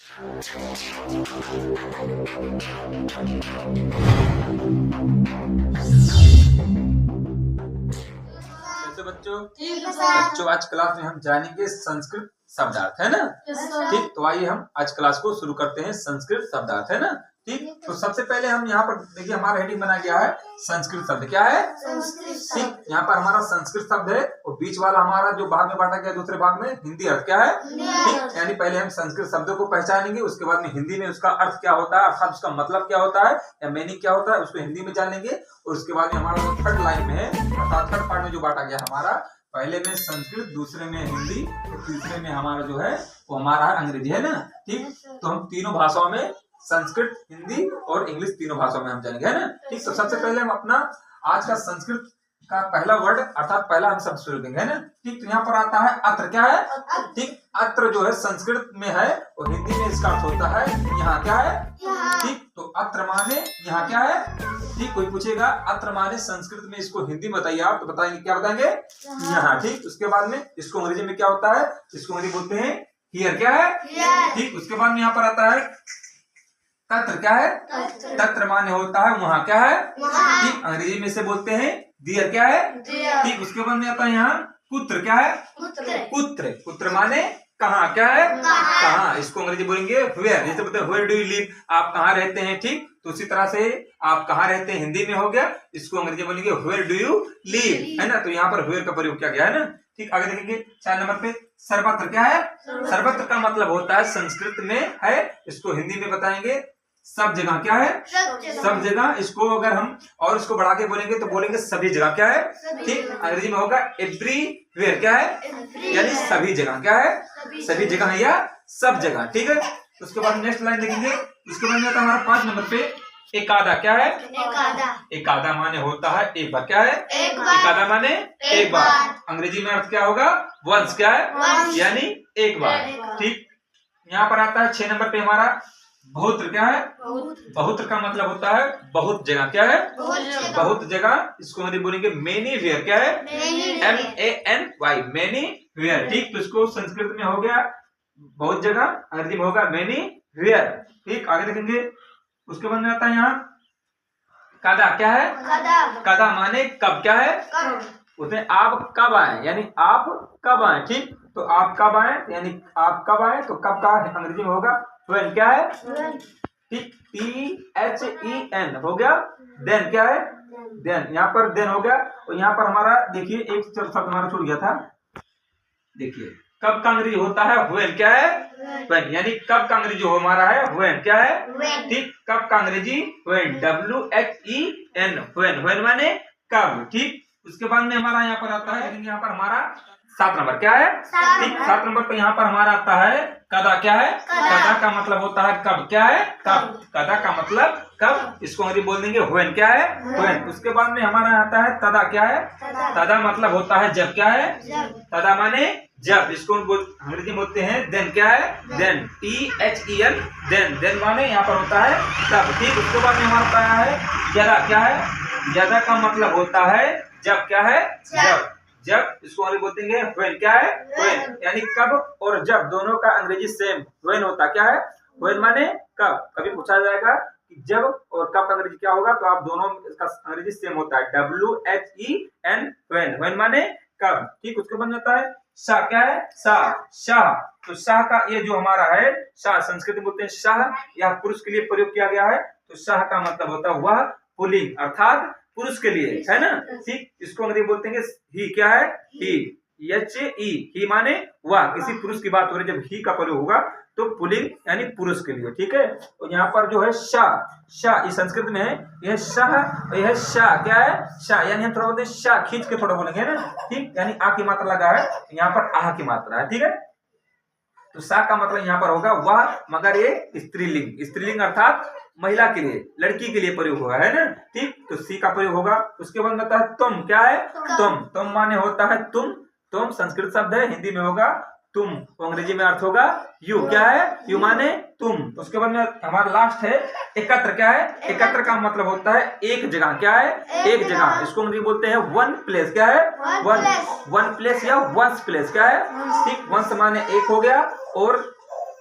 कैसे बच्चों? बच्चों आज क्लास में हम जानेंगे संस्कृत शब्दार्थ, है ना? ठीक, तो आइए हम आज क्लास को शुरू करते हैं। संस्कृत शब्दार्थ, है ना? ठीक, तो सबसे पहले हम यहाँ पर देखिए हमारा हेडिंग बना गया है संस्कृत शब्द। क्या है? ठीक, यहाँ पर हमारा संस्कृत शब्द है और बीच वाला हमारा जो भाग में बांटा गया दूसरे भाग में हिंदी अर्थ क्या है? ठीक, यानी पहले हम संस्कृत शब्दों को पहचानेंगे, उसके बाद में हिंदी में उसका अर्थ क्या होता है अर्थात उसका मतलब क्या होता है या मीनिंग क्या होता है उसको हिंदी में जान लेंगे। और उसके बाद में हमारा जो थर्ड लाइन में है अर्थात थर्ड पार्ट में जो बांटा गया हमारा, पहले में संस्कृत, दूसरे में हिंदी और तीसरे में हमारा जो है वो हमारा है अंग्रेजी, है ना? ठीक, तो हम तीनों भाषाओं में संस्कृत, हिंदी और इंग्लिश तीनों भाषाओं में हम जानेंगे, है ना? ठीक, तो सबसे पहले हम अपना आज का संस्कृत का पहला वर्ड अर्थात पहला हम शब्द शुरू करेंगे, है ना? ठीक, तो यहाँ पर आता है अत्र। क्या है? ठीक, अत्र जो है संस्कृत में है और हिंदी में इसका अर्थ होता है यहाँ। क्या है? ठीक, तो अत्र माने यहाँ क्या है? ठीक, कोई पूछेगा अत्र माने संस्कृत में इसको हिंदी बताइए आप, तो बताएंगे क्या बताएंगे? यहाँ। ठीक, उसके बाद में इसको अंग्रेजी में क्या होता है? इसको अंग्रेजी बोलते हैं हियर। क्या है? ठीक, उसके बाद में यहाँ पर आता है तत्र। क्या है? तत्र माने होता है वहाँ। क्या है? ठीक, अंग्रेजी में से बोलते हैं दियर। क्या है? ठीक, उसके बाद में आता है यहाँ कुत्र। क्या है? कुत्र। कुत्र माने कहाँ। क्या है? कहाँ। इसको अंग्रेजी बोलेंगे वेयर। जैसे बोलते हैं वेयर डू यू लिव, आप कहाँ रहते हैं। ठीक, तो उसी तरह से आप कहाँ रहते हैं हिंदी में हो गया, इसको अंग्रेजी बोलेंगे वेयर डू यू लिव, है ना? तो यहाँ पर वेयर का प्रयोग किया गया है ना। ठीक, आगे देखेंगे 4 नंबर पे सर्वत्र। क्या है? सर्वत्र का मतलब होता है संस्कृत में है, इसको हिंदी में बताएंगे सब जगह। क्या है? सब जगह। इसको अगर हम और इसको बढ़ा के बोलेंगे तो बोलेंगे सभी जगह। क्या है? ठीक, अंग्रेजी में होगा एवरीवेयर। क्या है? यानी सभी जगह। क्या है? सभी जगह या सब जगह। ठीक है, उसके बाद नेक्स्ट लाइन देखेंगे। उसके बाद में आता है हमारा 5 नंबर पे एकादा। क्या है? एकादा माने होता है एक बार। क्या है? एकादा माने एक बार। अंग्रेजी में अर्थ क्या होगा? वंस। क्या है? यानी एक बार। ठीक, यहाँ पर आता है 6 नंबर पे हमारा बहुत्र। क्या है? बहुत्र का मतलब होता है बहुत जगह। क्या है? बहुत जगह। इसको अंग्रेजी बोलेंगे मेनी वेयर। क्या है? MANY, many where. ठीक, तो इसको संस्कृत में हो गया बहुत जगह, अंग्रेजी में होगा मेनी वेयर। ठीक, आगे देखेंगे। उसके बाद में आता है यहाँ कदा। क्या है? कदा माने कब। क्या है? उसमें आप कब आए, यानी आप कब आए। ठीक, तो आप कब आए यानी आप कब आए, तो कब का अंग्रेजी में होगा when। क्या है? ठीक, THEN हो गया देन। क्या है? देन। यहाँ पर देन हो गया और यहाँ पर हमारा देखिए एक शब्द हमारा छूट गया था। देखिए कब का अंग्रेजी होता है when। क्या है? when, यानी कब का अंग्रेजी हो हमारा है when। क्या है? ठीक, कब का अंग्रेजी when, WHEN, when माने कब। ठीक, उसके बाद में हमारा यहाँ पर आता है यहाँ पर हमारा 7 नंबर। क्या है? ठीक, 7 नंबर पे यहाँ पर हमारा आता है कदा। क्या है? कदा का मतलब होता है कब। क्या है? कब। कदा का मतलब कब, इसको अंग्रेजी बोल देंगे when। क्या है? when। उसके बाद में हमारा आता है तदा। क्या है? तदा मतलब होता है जब। क्या है? तदा माने जब, इसको अंग्रेजी बोलते हैं देन। क्या है? Then, THEN, then. देन माने यहाँ पर होता है तब। ठीक, उसके बाद में हमारा आता है यदा। क्या है? यदा का मतलब होता है जब। क्या है? जब। जब, इसको अंग्रेजी बोलते हैं when। क्या है? when, यानी कब और जब दोनों का अंग्रेजी सेम when होता। क्या है? when माने कब। कभी पूछा जाएगा कि जब और कब का अंग्रेजी क्या होगा, तो आप दोनों इसका अंग्रेजी सेम होता है WHEN, when। when माने कब। ठीक, उसके बाद आता है शाह। क्या है? शाह। शाह, तो शाह का ये जो हमारा है शाह, संस्कृत में बोलते हैं शाह, यह पुरुष के लिए प्रयोग किया गया है। तो शाह का मतलब होता है वह, पुल्लिंग अर्थात पुरुष के लिए, है ना? ठीक, इसको अंग्रेजी बोलते हैं ही। क्या है? ही, HE, ही माने वह, किसी पुरुष की बात हो रही है जब ही का प्रयोग होगा तो पुल्लिंग यानी पुरुष के लिए। ठीक है, और यहाँ पर जो है शाह, शाह इस संस्कृत में है, यह शाह, यह शाह। क्या है? शाह, यानी हम थोड़ा बोलते हैं शाह खींच के थोड़ा बोलेंगे ना। ठीक, यानी आ की मात्रा लगा है, यहाँ पर आह की मात्रा है। ठीक है, तो शाह का मतलब यहाँ पर होगा वह, मगर ये स्त्रीलिंग। स्त्रीलिंग अर्थात महिला के लिए, लड़की के लिए प्रयोग होगा, है ना? ठीक, तो सी का प्रयोग होगा। उसके बाद होता है तुम। क्या है? तुम माने होता है तुम। तुम संस्कृत शब्द है, हिंदी में होगा तुम, अंग्रेजी में अर्थ होगा यू। क्या है? यू माने तुम। उसके बाद में हमारा लास्ट है एकत्र। क्या है? एकत्र का मतलब होता है एक जगह। क्या है? एक जगह, इसको अंग्रेजी बोलते हैं वन प्लेस। क्या है? वन प्लेस या वंस प्लेस। क्या है? ठीक, वंस माने एक हो गया और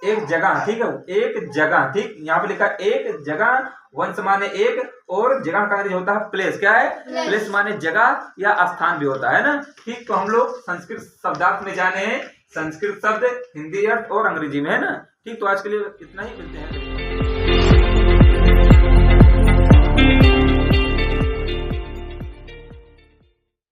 एक जगह, ठीक है, एक जगह, ठीक, यहाँ पे लिखा एक जगह, वंश माने एक, और जगह का अंग्रेजी होता है प्लेस। क्या है? प्लेस माने जगह या स्थान भी होता है ना। ठीक, तो हम लोग संस्कृत शब्दार्थ में जाने हैं, संस्कृत शब्द हिंदी अर्थ और अंग्रेजी में, है ना। ठीक, तो आज के लिए इतना ही, मिलते हैं।